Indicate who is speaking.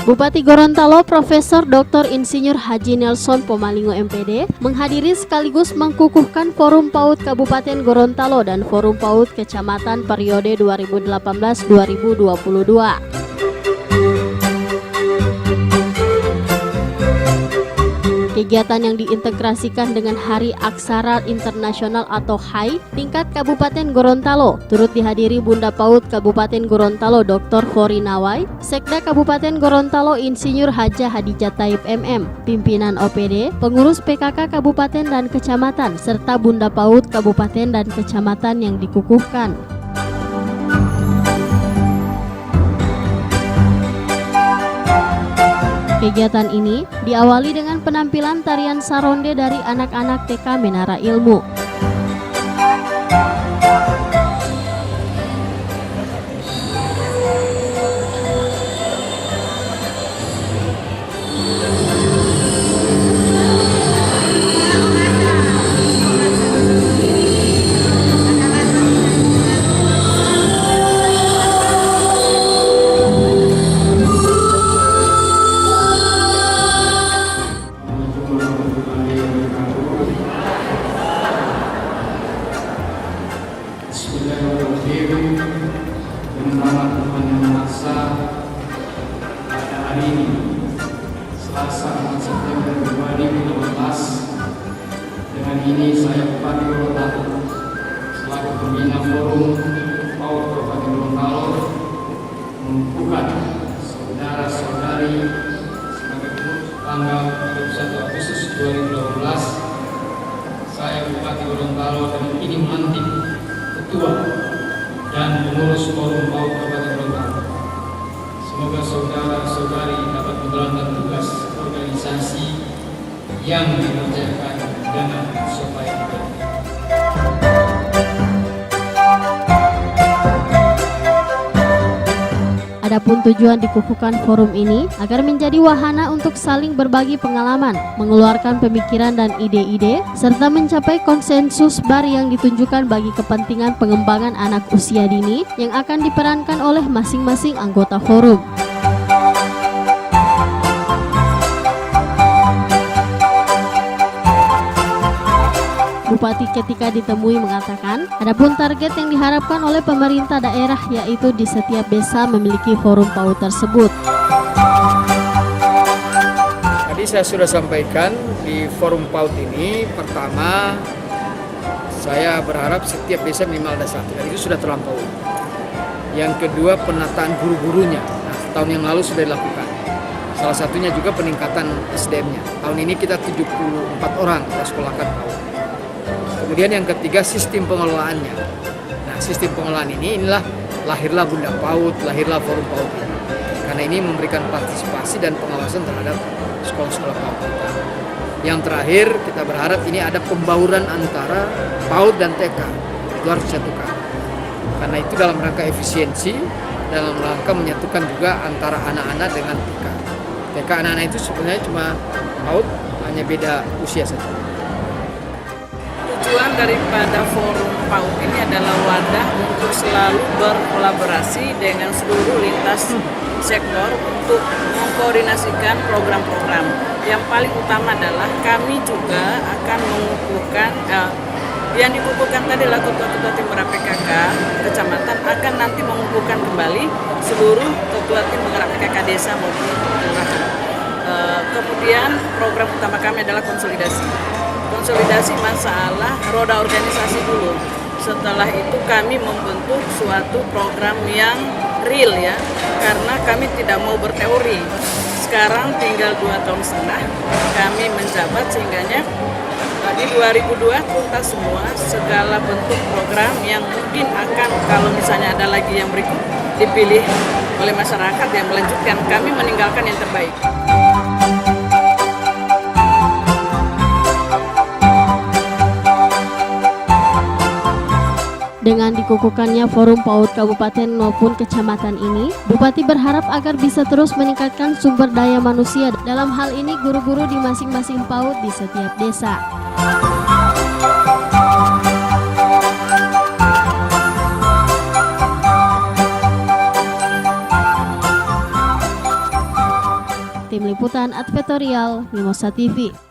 Speaker 1: Bupati Gorontalo Profesor Dr. Insinyur Haji Nelson Pomalingo MPD menghadiri sekaligus mengkukuhkan Forum PAUD Kabupaten Gorontalo dan Forum PAUD Kecamatan periode 2018-2022. Kegiatan yang diintegrasikan dengan Hari Aksara Internasional atau HAI tingkat Kabupaten Gorontalo turut dihadiri Bunda PAUD Kabupaten Gorontalo Dr. Fori Nawai, Sekda Kabupaten Gorontalo Insinyur Haja Hadijah Taib MM, pimpinan OPD, pengurus PKK Kabupaten dan Kecamatan, serta Bunda PAUD Kabupaten dan Kecamatan yang dikukuhkan. Kegiatan ini diawali dengan penampilan tarian saronde dari anak-anak TK Menara Ilmu.
Speaker 2: Bismillahirrahmanirrahim. Dengan nama Tuhan Yang Maha Esa, pada hari ini, Selasa 4 September 2018, dengan ini saya Bupati Gorontalo selaku pembina Forum PAUD Kabupaten Gorontalo mengukuhkan saudara-saudari sebagai pengurus tanggal 31 Agustus 2012. Saya Bupati Gorontalo dengan ini melantik Ketua dan pengurus Forum PAUD Kabupaten Gorontalo. Semoga saudara-saudari dapat menjalankan tugas organisasi yang dikerjakan dengan supaya baik.
Speaker 1: Adapun tujuan dikukuhkan forum ini agar menjadi wahana untuk saling berbagi pengalaman, mengeluarkan pemikiran dan ide-ide, serta mencapai konsensus bar yang ditunjukkan bagi kepentingan pengembangan anak usia dini yang akan diperankan oleh masing-masing anggota forum. Bupati ketika ditemui mengatakan, adapun target yang diharapkan oleh pemerintah daerah yaitu di setiap desa memiliki forum PAUD tersebut.
Speaker 3: Tadi saya sudah sampaikan di forum PAUD ini, pertama saya berharap setiap desa minimal ada satu, dan itu sudah terlampaui. Yang kedua, penataan guru-gurunya. Nah, tahun yang lalu sudah dilakukan. Salah satunya juga peningkatan SDM-nya. Tahun ini kita 74 orang kita sekolahkan PAUD. Kemudian yang ketiga, sistem pengelolaannya. Nah, sistem pengelolaan inilah lahirlah Bunda PAUD, lahirlah Forum PAUD ini. Karena ini memberikan partisipasi dan pengawasan terhadap sekolah-sekolah PAUD kita. Yang terakhir, kita berharap ini ada pembauran antara PAUD dan TK. Itu harus disatukan. Karena itu dalam rangka efisiensi, dalam rangka menyatukan juga antara anak-anak dengan TK. TK anak-anak itu sebenarnya cuma PAUD, hanya beda usia saja.
Speaker 4: Tujuan daripada Forum PAUD ini adalah wadah untuk selalu berkolaborasi dengan seluruh lintas sektor untuk mengkoordinasikan program-program. Yang paling utama adalah kami juga akan mengukuhkan yang dikukuhkan tadi adalah ketua-ketua tim penggerak PKK kecamatan akan nanti mengukuhkan kembali seluruh ketua tim penggerak PKK desa maupun kelurahan. Kemudian program utama kami adalah konsolidasi masalah roda organisasi dulu. Setelah itu kami membentuk suatu program yang real ya, karena kami tidak mau berteori. Sekarang tinggal 2,5 tahun kami menjabat, sehingganya di 2002 tuntas semua segala bentuk program yang mungkin akan kalau misalnya ada lagi yang berikut dipilih oleh masyarakat yang melanjutkan, kami meninggalkan yang terbaik.
Speaker 1: Dengan dikukuhkannya Forum PAUD Kabupaten maupun Kecamatan ini, Bupati berharap agar bisa terus meningkatkan sumber daya manusia, dalam hal ini guru-guru di masing-masing PAUD di setiap desa. Tim Liputan Advertorial Mimosa TV.